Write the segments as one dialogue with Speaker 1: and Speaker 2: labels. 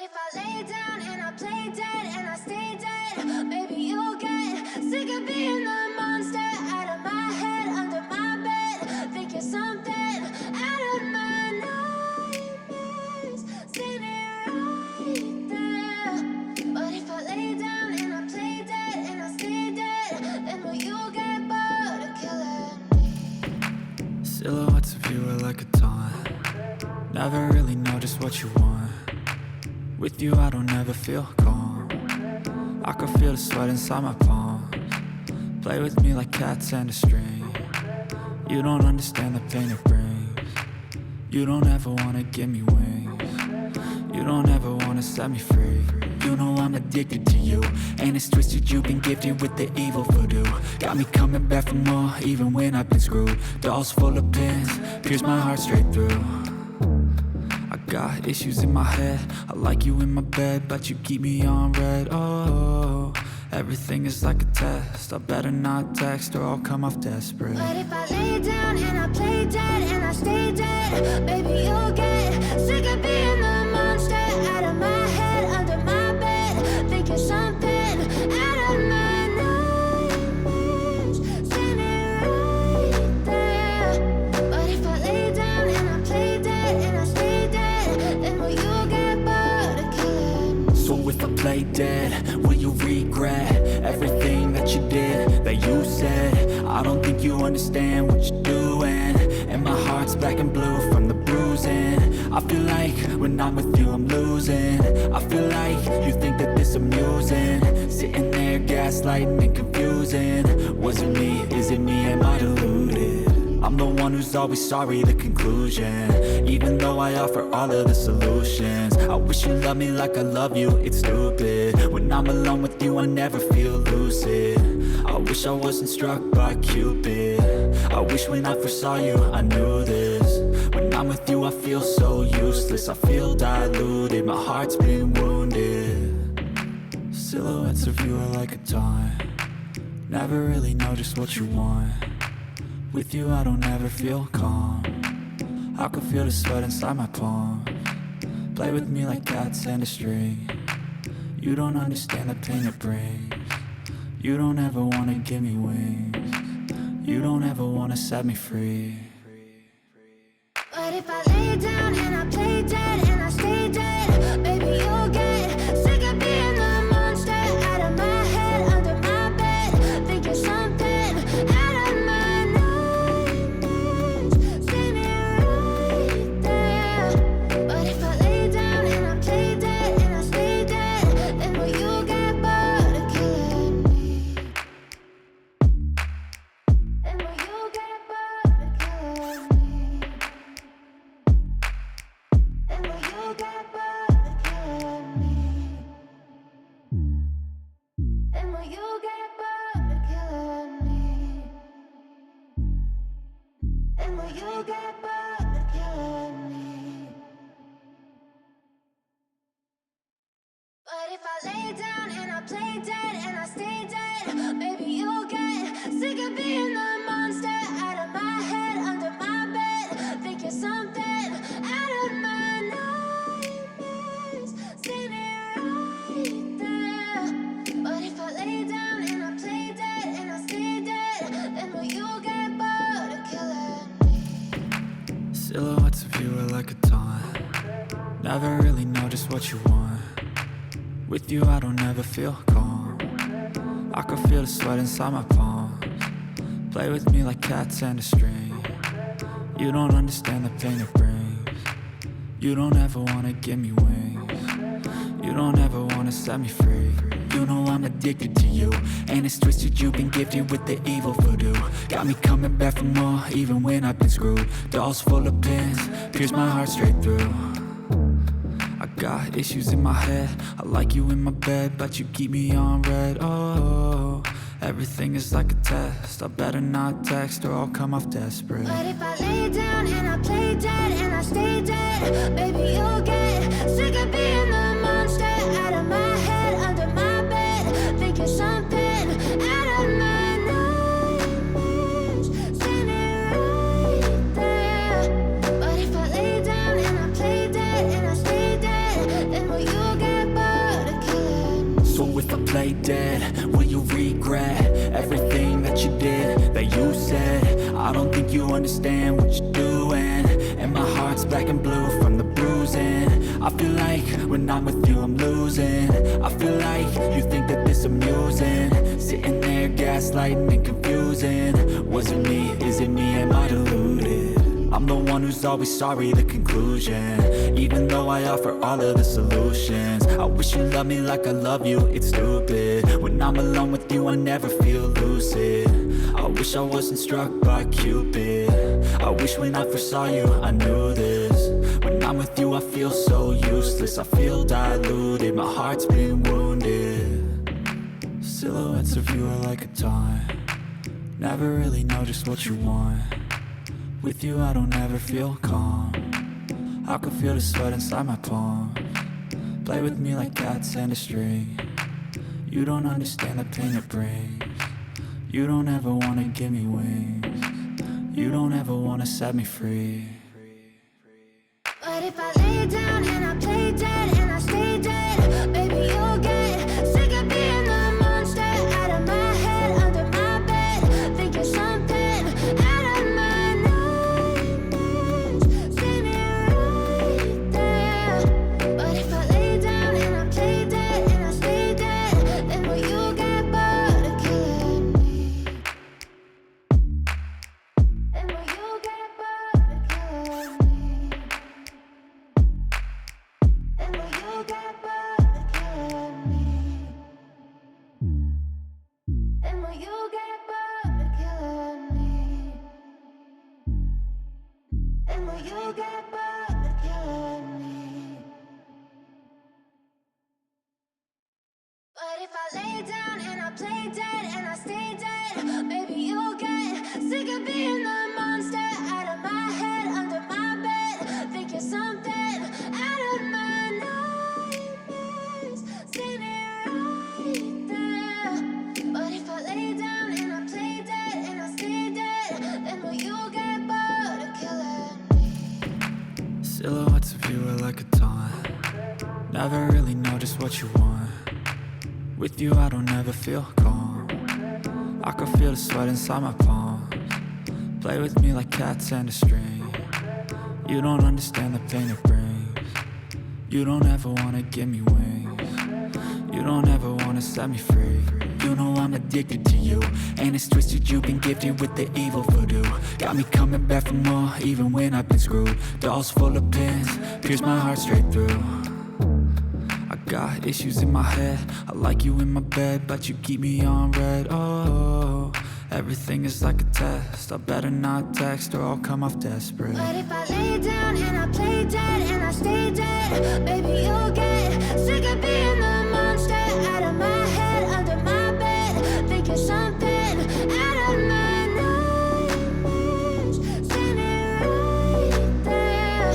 Speaker 1: if I lay down and I play dead and I stay dead, maybe you'll get sick of being the monster out of my head, under my bed. Think you're something out of my nightmares, standing right there. But if I lay down and I play dead and I stay dead, then will you get bored of killing me?
Speaker 2: Silhouettes of you are like a taunt. Never really know just what you want. With you I don't ever feel calm. I can feel the sweat inside my palms. Play with me like cats and a string. You don't understand the pain it brings. You don't ever wanna give me wings. You don't ever wanna set me free. You know I'm addicted to you, and it's twisted, you've been gifted with the evil voodoo. Got me coming back for more, even when I've been screwed. Dolls full of pins, pierce my heart straight through. I got issues in my head, I like you in my bed, but you keep me on red. Oh, everything is like a test, I better not text or I'll come off desperate.
Speaker 1: But if I lay down and I play dead and I stay dead, baby you'll get sick of being the monster out of my head, under my bed. Think you're something out of my nightmares, standing right there. But if I lay down and I play dead and I stay dead, then will you get bored of killing me?
Speaker 2: So if I play dead, will you regret everything that you did, that you said? I don't think you understand what you're doing, and my heart's black and blue from the bruising. I feel like when I'm with you I'm losing. I feel like you think that this amusing, sitting there gaslighting and confusing. Was it me? Is it me? Am I deluded? I'm the one who's always sorry, the conclusion, even though I offer all of the solutions. I wish you loved me like I love you, it's stupid. When I'm alone with you I never feel lucid. I wish I wasn't struck by Cupid. I wish when I first saw you I knew this. When I'm with you I feel so useless, I feel diluted, my heart's been wounded. Silhouettes of you are like a taunt. Never really know just what you want. With you I don't ever feel calm. I can feel the sweat inside my palms. Play with me like cats and a string. You don't understand the pain it brings. You don't ever wanna give me wings. You don't ever wanna set me free.
Speaker 1: But if I lay down and I play dead and I stay dead, baby you'll get sick of being the monster out of my head, under my bed. Think you're something out of my nightmares, standing right there. But if I lay down and I play dead and I stay dead, then will you get bored of killing me? Then will you get bored of killing me? And will you get bored of killing me? And will you get bored of killing me? And will you get bored of killing me? But if I lay down and I play dead and I stay dead, baby you'll get sick of being the monster out of my head, under my bed. Think you're something out of my nightmares, standing right there. But if I lay down and I play dead and I stay dead, then will you get bored of killing me?
Speaker 2: Silhouettes of you are like a taunt. Never really know just what you want. With you I don't ever feel calm. I can feel the sweat inside my palms. Play with me like cats and a string. You don't understand the pain it brings. You don't ever wanna give me wings. You don't ever wanna set me free. You know I'm addicted to you, and it's twisted, you've been gifted with the evil voodoo. Got me coming back for more, even when I've been screwed. Dolls full of pins, pierce my heart straight through. I got issues in my head, I like you in my bed, but you keep me on red. Oh, everything is like a test, I better not text or I'll come off desperate.
Speaker 1: But if I lay down and I play dead and I stay dead, baby you'll get sick of being the monster out of my head, under my bed. Think you're something out of my nightmares, standing right there. But if I lay down and I play dead and I stay dead, then will you
Speaker 2: So if I play dead, will you regret everything that you did, that you said? I don't think you understand what you're doing, and my heart's black and blue from the bruising. I feel like when I'm with you I'm losing. I feel like you think that this amusing, sitting there gaslighting and confusing. Was it me? Is it me? Am I deluded? I'm the one who's always sorry, the conclusion. Even though I offer all of the solutions, I wish you loved me like I love you, it's stupid. When I'm alone with you I never feel lucid. I wish I wasn't struck by Cupid. I wish when I first saw you I knew this. When I'm with you I feel so useless, I feel diluted, my heart's been wounded. Silhouettes of you are like a taunt, never really know just what you want. With you I don't ever feel calm, I can feel the sweat inside my palms. Play with me like cats and a string. You don't understand the pain it brings. You don't ever wanna give me wings. You don't ever wanna set me free.
Speaker 1: But if I lay down and I play dead and I stay dead, baby you'll get sick of being the monster out of my head, under my bed. Think you're something out of my nightmares, standing right there. But if I lay down and I play dead and I stay dead, then will you get bored of killing me? Then will you get bored of killing me? And will you get bored of killing me? And will you get bored of killing me? And will you get bored of killing me? But if I lay down and I play dead and I stay dead, baby you'll get sick of being the monster out of my head, under my bed. Think you're something out of my nightmares, standing right there. But if I lay down and I play dead and I stay dead, then will you get bored of killing me?
Speaker 2: Silhouettes of you are like a taunt, never really know just what you want. With you I don't ever feel calm, I can feel the sweat inside my palms. Play with me like cats and a string. You don't understand the pain it brings. You don't ever wanna give me wings. You don't ever wanna set me free. You know I'm addicted to you, and it's twisted, you've been gifted with the evil voodoo. Got me coming back for more, even when I've been screwed. Dolls full of pins, pierce my heart straight through. I got issues in my head, I like you in my bed, but you keep me on red. Oh, everything is like a test, I better not text or I'll come off desperate.
Speaker 1: But if I lay down and I play dead and I stay dead, baby you'll get sick of being the monster out of my head, under my bed. Think you're something out of my nightmares, standing right there.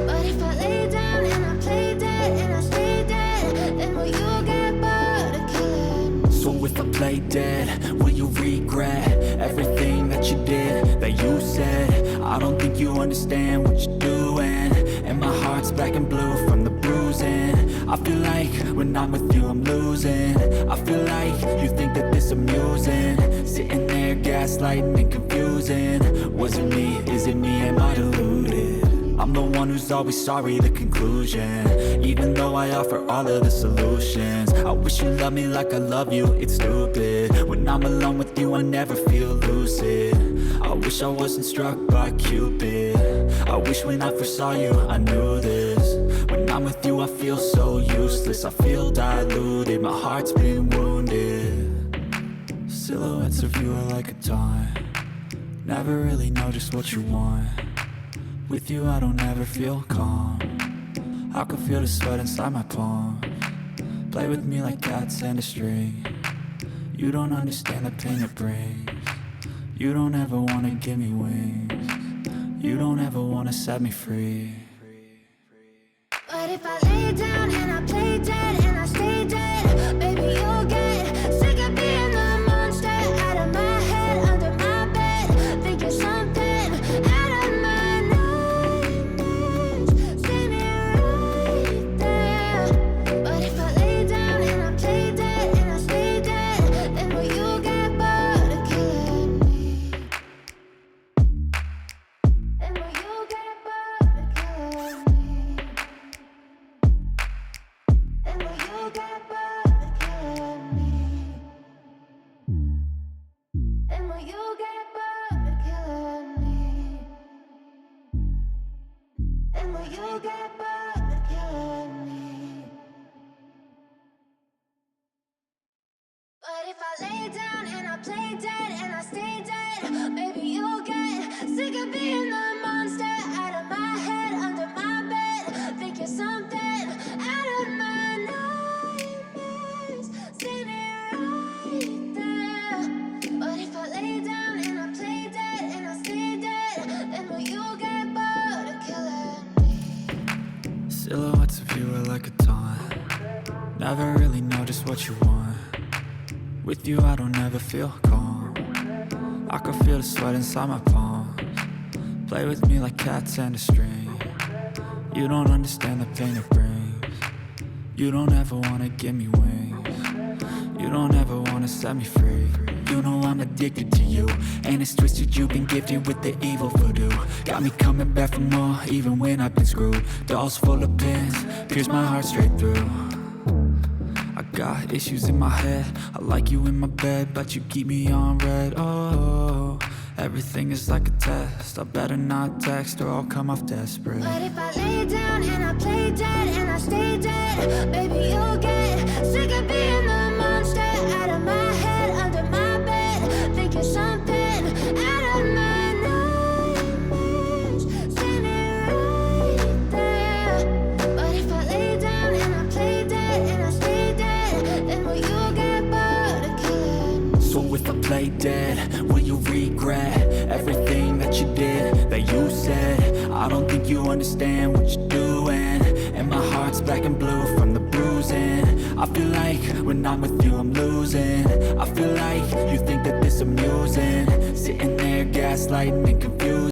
Speaker 1: But if I lay down and I play dead and I stay dead, then will you get bored of killing me?
Speaker 2: So if I play dead, will you regret everything that you did, that you said? I don't think you understand what you're doing, and my heart's black and blue from the bruising. I feel like when I'm with you I'm losing. I feel like you think that this amusing, sitting there gaslighting and confusing. Was it me? Is it me? Am I deluded? I'm the one who's always sorry, the conclusion. Even though I offer all of the solutions, I wish you loved me like I love you, it's stupid. When I'm alone with you I never feel lucid. I wish I wasn't struck by Cupid. I wish when I first saw you I knew this. When I'm with you I feel so useless, I feel diluted, my heart's been wounded. Silhouettes of you are like a taunt, never really know just what you want. With you I don't ever feel calm, I can feel the sweat inside my palms. Play with me like cats and a string. You don't understand the pain it brings. You don't ever wanna give me wings. You don't ever wanna set me free.
Speaker 1: But if I lay down and I play dead and I stay dead, baby you'll get sick of being the monster out of my head, under my bed. Think you're something out of my nightmares, standing right there. But if I lay down and I play dead if I lay down and I play dead and I stay dead? Maybe you'll get sick of being the monster out of my head, under my bed. Think you're something out of my nightmares, standing right there. But if I lay down and I play dead and I stay dead, then will you get bored of killing me?
Speaker 2: Silhouettes of you are like a taunt. Never really know just what you want. With you I don't ever feel calm. I can feel the sweat inside my palms. Play with me like cats and a string. You don't understand the pain it brings. You don't ever wanna give me wings. You don't ever wanna set me free. You know I'm addicted to you, and it's twisted, you've been gifted with the evil voodoo. Got me coming back for more, even when I've been screwed. Dolls full of pins, pierce my heart straight through. I got issues in my head, I like you in my bed, but you keep me on red. Oh, everything is like a test, I better not text or I'll come off desperate.
Speaker 1: But if I lay down and I play dead and I stay dead, baby you'll get sick of being the monster out of my head, under my bed. Think you're something out of my nightmares, standing right there. But if I lay down and I play dead and I stay dead, then will you get bored of killing me?
Speaker 2: So if I play dead, will you regret everything that you did, that you said? I don't think you understand what you're doing, and my heart's black and blue from the bruising. I feel like when I'm with you I'm losing. I feel like you think that this amusing, sitting there gaslighting and confused.